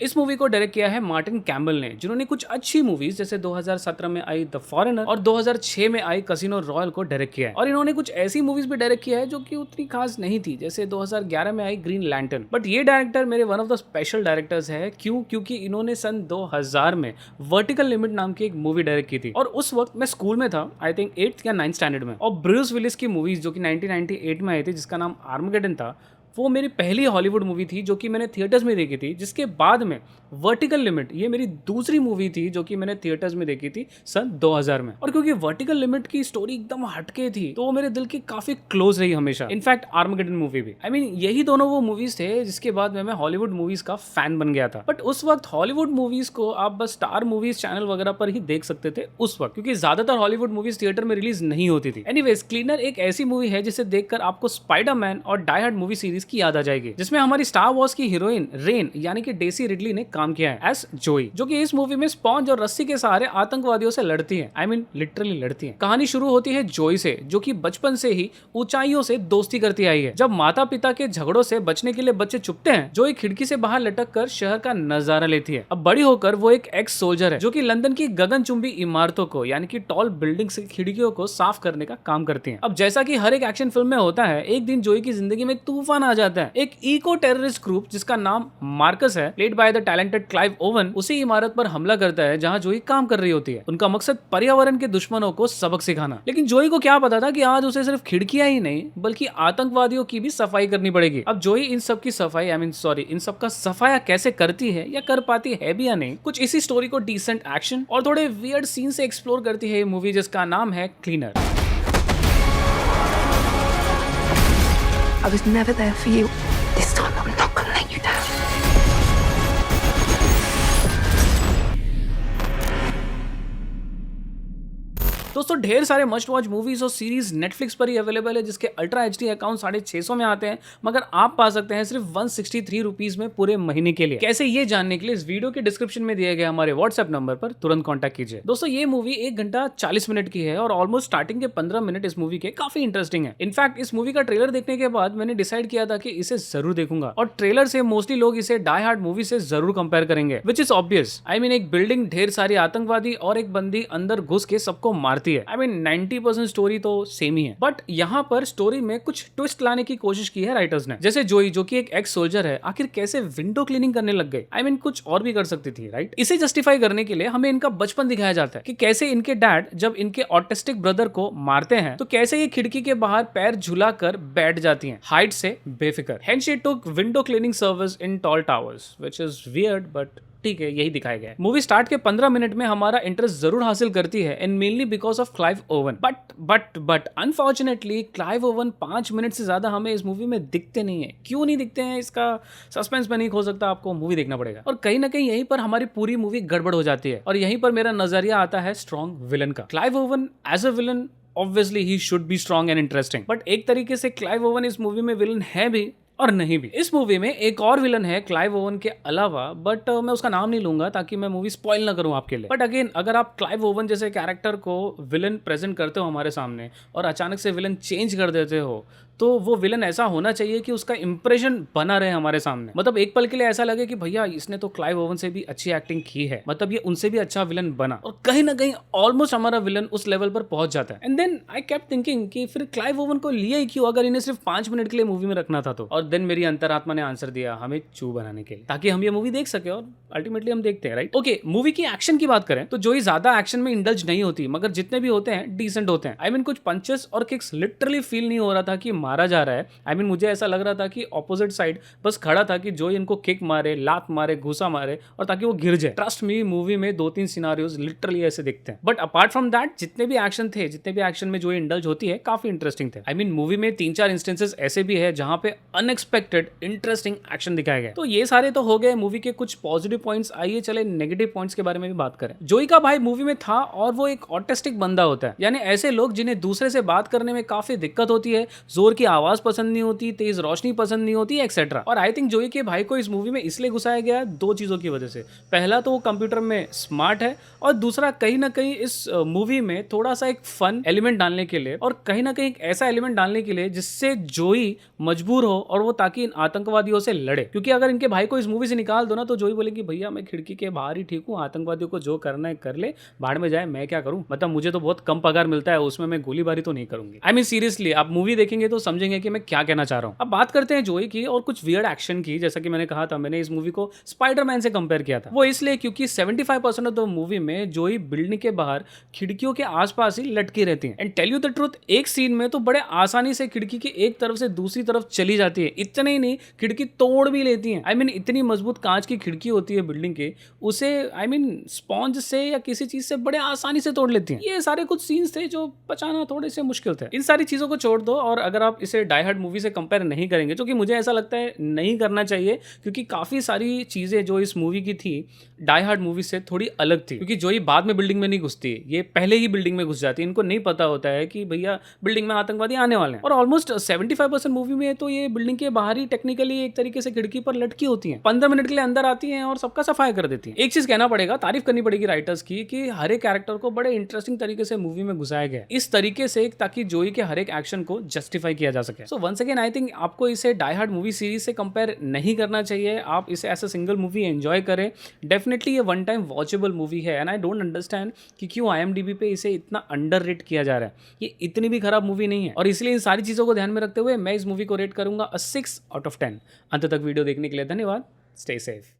इस मूवी को डायरेक्ट किया है मार्टिन कैम्बल ने, जिन्होंने कुछ अच्छी मूवीज जैसे 2017 में आई द फॉरेनर और 2006 में आई कैसीनो रॉयल को डायरेक्ट किया है। और इन्होंने कुछ ऐसी मूवीज भी डायरेक्ट किया है जो कि उतनी खास नहीं थी, जैसे 2011 में आई ग्रीन लैंटर्न। बट ये डायरेक्टर मेरे one of the special directors है। क्यों? क्योंकि इन्होंने सन 2000 में वर्टिकल लिमिट नाम की एक मूवी डायरेक्ट की थी, और उस वक्त मैं स्कूल में था, आई थिंक 8th या 9th स्टैंडर्ड में। और ब्रूस विलिस की मूवीज जो कि 1998 में आई थी, जिसका नाम आर्मगेडन था, वो मेरी पहली हॉलीवुड मूवी थी जो कि मैंने थिएटर्स में देखी थी। जिसके बाद में वर्टिकल लिमिट, ये मेरी दूसरी मूवी थी जो कि मैंने थिएटर्स में देखी थी सन 2000 में। और क्योंकि वर्टिकल लिमिट की स्टोरी एकदम हटके थी, तो वो मेरे दिल की काफी क्लोज रही हमेशा। इनफैक्ट आर्मगेडन मूवी भी, आई मीन यही दोनों वो मूवीज थे जिसके बाद में मैं हॉलीवुड मूवीज का फैन बन गया था। बट उस वक्त हॉलीवुड मूवीज को आप बस स्टार मूवीज चैनल वगैरह पर ही देख सकते थे उस वक्त, क्योंकि ज्यादातर हॉलीवुड मूवीज थिएटर में रिलीज नहीं होती थी। एनीवेज, क्लीनर एक ऐसी मूवी है जिसे देखकर आपको स्पाइडरमैन और डाई हार्ड मूवी सीरीज की याद आ जाएगी, जिसमें हमारी स्टार वॉर्स की हीरोइन रेन यानी कि डेसी रिडली ने काम किया है एज जोई, जो कि इस मूवी में स्पॉन्ज और रस्सी के सहारे आतंकवादियों से लड़ती है। आई मीन लिटरली लड़ती है। कहानी शुरू होती है जोई से, जो कि बचपन से ही ऊंचाइयों से दोस्ती करती आई है। जब माता पिता के झगड़ों से बचने के लिए बच्चे चुपते हैं, जोई खिड़की से बाहर लटक कर शहर का नजारा लेती है। अब बड़ी होकर वो एक एक्स सोल्जर है जो कि लंदन की गगनचुंबी इमारतों को यानी कि टॉल बिल्डिंग्स की खिड़कियों को साफ करने का काम करती है। अब जैसा कि हर एक एक्शन फिल्म में होता है, एक दिन जोई की जिंदगी में तूफान आ जाता है। एक इको टेररिस्ट ग्रुप जिसका नाम मार्कस है, played by the talented Clive oven, उसी इमारत पर हमला करता है जहां जोई काम कर रही होती है। उनका मकसद पर्यावरण के दुश्मनों को सबक सिखाना। लेकिन जोई को क्या पता था कि आज उसे सिर्फ खिड़कियां ही नहीं बल्कि आतंकवादियों की भी सफाई करनी पड़ेगी। अब जोई इन सब की सफाई, इन सब का सफाया कैसे करती है या कर पाती है भी या नहीं, कुछ इसी स्टोरी को डिसेंट एक्शन और थोड़े वियर्ड सीन से एक्सप्लोर करती है ये मूवी, जिसका नाम है cleaner. I was never there for you. This time I'm not gonna let you down. दोस्तों, ढेर सारे मस्ट वॉच मूवीज और सीरीज नेटफ्लिक्स पर ही अवेलेबल है, जिसके अल्ट्रा एचडी अकाउंट 650 में आते हैं, मगर आप पा सकते हैं सिर्फ 163 रुपीज में पूरे महीने के लिए। कैसे, ये जानने के लिए इस वीडियो के डिस्क्रिप्शन में दिए गए हमारे व्हाट्सएप नंबर पर तुरंत कॉन्टैक्ट कीजिए। दोस्तों, ये मूवी 1 घंटा 40 मिनट की है और ऑलमोस्ट स्टार्टिंग के 15 मिनट इस मूवी के काफी इंटरेस्टिंग है। इनफैक्ट इस मूवी का ट्रेलर देखने के बाद मैंने डिसाइड किया था कि इसे जरूर देखूंगा, और ट्रेलर से मोस्टली लोग इसे डाई हार्ड मूवी से जरूर कंपेयर करेंगे, which is obvious. I mean एक बिल्डिंग, ढेर सारी आतंकवादी और एक बंदी अंदर घुस के सबको मारती है। आई मीन 90% स्टोरी तो सेम ही है, बट यहाँ पर स्टोरी में कुछ ट्विस्ट लाने की कोशिश की है राइटर्स ने। जैसे जोई, जो कि एक एक्स सोल्जर है, आखिर कैसे विंडो क्लीनिंग करने लग गए। आई मीन कुछ और भी कर सकती थी, राइट। इसे जस्टिफाई करने के लिए हमें इनका बचपन दिखाया जाता है कि कैसे इनके डैड जब इनके ऑटिस्टिक ब्रदर को मारते हैं तो कैसे ये खिड़की के बाहर पैर झुला कर बैठ जाती हैं, हाइट से बेफिक्र। Hence she took window cleaning service in tall towers, which is weird, but ठीक है, यही दिखाया गया है। मूवी स्टार्ट के 15 मिनट में हमारा इंटरेस्ट जरूर हासिल करती है, and mainly because of Clive oven. But unfortunately Clive oven 5 minute से ज्यादा हमें इस मूवी में दिखते नहीं है। क्यों नहीं दिखते हैं, इसका सस्पेंस में नहीं खो सकता, आपको मूवी देखना पड़ेगा। और कहीं ना कहीं यहीं पर हमारी पूरी मूवी गड़बड़ हो जाती है, और यहीं पर मेरा नजरिया आता है स्ट्रॉन्ग विलन का। Clive Owen as a villain, obviously he should be strong and interesting, but एक तरीके से क्लाइव ओवन इस मूवी में विलन है भी और नहीं भी। इस मूवी में एक और विलन है क्लाइव ओवन के अलावा, बट मैं उसका नाम नहीं लूंगा ताकि मैं मूवी स्पॉइल ना करूं आपके लिए। बट अगेन, अगर आप क्लाइव ओवन जैसे कैरेक्टर को विलन प्रेजेंट करते हो हमारे सामने और अचानक से विलन चेंज कर देते हो, तो वो विलन ऐसा होना चाहिए कि उसका इंप्रेशन बना रहे हमारे सामने। मतलब एक पल के लिए ऐसा लगे कि भैया इसने तो क्लाइव ओवन से भी अच्छी एक्टिंग की है, मतलब ये उनसे भी अच्छा विलन बना, और कहीं ना कहीं ऑलमोस्ट हमारा विलन उस लेवल पर पहुंच जाता है। And then I kept thinking कि फिर क्लाइव ओवन को लिया ही क्यों, अगर इन्हें सिर्फ 5 मिनट के लिए मूवी में रखना था तो। और देन मेरी अंतरात्मा ने आंसर दिया, हमें चू बनाने के लिए, ताकि हम ये मूवी देख सके, और अल्टीमेटली हम देखते हैं, राइट। ओके, मूवी की एक्शन की बात करें तो जोई ज्यादा एक्शन में इंडल्ज नहीं होती, मगर जितने भी होते हैं डिसेंट होते हैं। आई मीन कुछ पंचेस और किक्स लिटरली फील नहीं हो रहा था कि मारा जा रहा है। आई मीन मुझे ऐसा लग रहा था कि ऑपोजिट साइड बस खड़ा था कि जो इनको किक मारे, लात मारे, घुसा मारे, और ताकि वो गिर जाए। ट्रस्ट मी, मूवी में 2-3 सिनारियोज लिटरली ऐसे दिखते हैं। बट अपार्ट फ्रॉम दैट, जितने भी एक्शन में जो इंडल्ज होती है काफी इंटरेस्टिंग थे। आई मीन मूवी में 3-4 इंस्टेंसेस ऐसे भी है जहां पे अनएक्सपेक्टेड इंटरेस्टिंग एक्शन दिखाया गया। तो ये सारे तो हो गए मूवी के कुछ पॉजिटिव पॉइंट्स। आइए चले नेगेटिव पॉइंट्स के बारे में भी बात करें। जोई का भाई मूवी में था, और वो एक ऑटिस्टिक बंदा होता है, यानी ऐसे लोग जिन्हें दूसरे से बात करने में काफी दिक्कत होती है, जोर की आवाज पसंद नहीं होती, तेज रोशनी पसंद नहीं होती, एक्सेट्रा। और आई थिंक जोई के भाई को इस मूवी में इसलिए घुसाया गया दो चीजों की वजह से। पहला तो वो कंप्यूटर में स्मार्ट है, और दूसरा कहीं ना कहीं इस मूवी में थोड़ा सा एक फन एलिमेंट डालने के लिए, और कहीं ना कहीं एक ऐसा एलिमेंट डालने के लिए जिससे जोई मजबूर हो और वो ताकि इन आतंकवादियों से लड़े। क्योंकि अगर इनके भाई को इस मूवी से निकाल दो ना, तो जोई बोलेगी भैया मैं खिड़की के बाहर ही ठीक हूँ, आतंकवादियों को जो करना है कर ले, बाहर में जाए, मैं क्या करूँ, मतलब मुझे तो बहुत कम पगार मिलता है, उसमें मैं गोलीबारी तो नहीं करूंगी। आई मीन सीरियसली, आप मूवी देखेंगे तो समझेंगे कि मैं क्या कहना चाह रहा हूँ। अब बात करते हैं जोई की और कुछ वियर्ड एक्शन की। जैसा कि मैंने कहा था, मैंने इस मूवी को स्पाइडरमैन से कंपेयर किया था। वो इसलिए क्योंकि 75% ऑफ द मूवी में जोई बिल्डिंग के बाहर खिड़कियों के आसपास ही लटकी रहती है। And tell you the truth, एक सीन में तो बड़े आसानी से खिड़की की एक तरफ से दूसरी तरफ चली जाती है। इतना ही नहीं, खिड़की तोड़ भी लेती है। आई मीन इतनी मजबूत कांच की खिड़की होती है बिल्डिंग के, उसे आई मीन स्पॉन्ज से या किसी चीज से बड़े आसानी से तोड़ लेती है। ये सारे कुछ सीन्स थे जो बचाना थोड़े से मुश्किल थे। इन सारी चीजों को छोड़ दो, और अगर आप इसे डाई हार्ड मूवी से कंपेयर नहीं करेंगे, जो कि मुझे ऐसा लगता है नहीं करना चाहिए, क्योंकि काफी सारी चीजें जो इस मूवी की थी डाई हार्ड मूवी से थोड़ी अलग थी। क्योंकि जोई बाद में बिल्डिंग में नहीं घुसती, ये पहले ही बिल्डिंग में घुस जाती है। इनको नहीं पता होता है कि भैया बिल्डिंग में आतंकवादी आने वाले हैं। और ऑलमोस्ट 75% मूवी में तो ये बिल्डिंग के बाहर ही टेक्निकली एक तरीके से खिड़की पर लटकी होती हैं। 15 मिनट के लिए अंदर आती हैं और सबका सफाई कर देती हैं। एक चीज कहना पड़ेगा, तारीफ करनी पड़ेगी राइटर्स की, कि हर एक कैरेक्टर को बड़े इंटरेस्टिंग तरीके से मूवी में घुसाया गया इस तरीके से, ताकि जोई के हर एक एक्शन को जस्टिफाई किया जा सके। So once again I think आपको इसे डाई हार्ड मूवी सीरीज से कंपेयर नहीं करना चाहिए। आप इसे as a single movie enjoy करें। डेफिनेटली ये वन टाइम वॉचेबल मूवी है। एंड आई डोंट अंडरस्टैंड कि क्यों IMDb पे इसे इतना अंडररेट किया जा रहा है। ये इतनी भी खराब मूवी नहीं है, और इसलिए इन सारी चीजों को ध्यान में रखते हुए मैं इस मूवी को रेट करूंगा 6 out of 10। अंत तक वीडियो देखने के लिए धन्यवाद। Stay safe.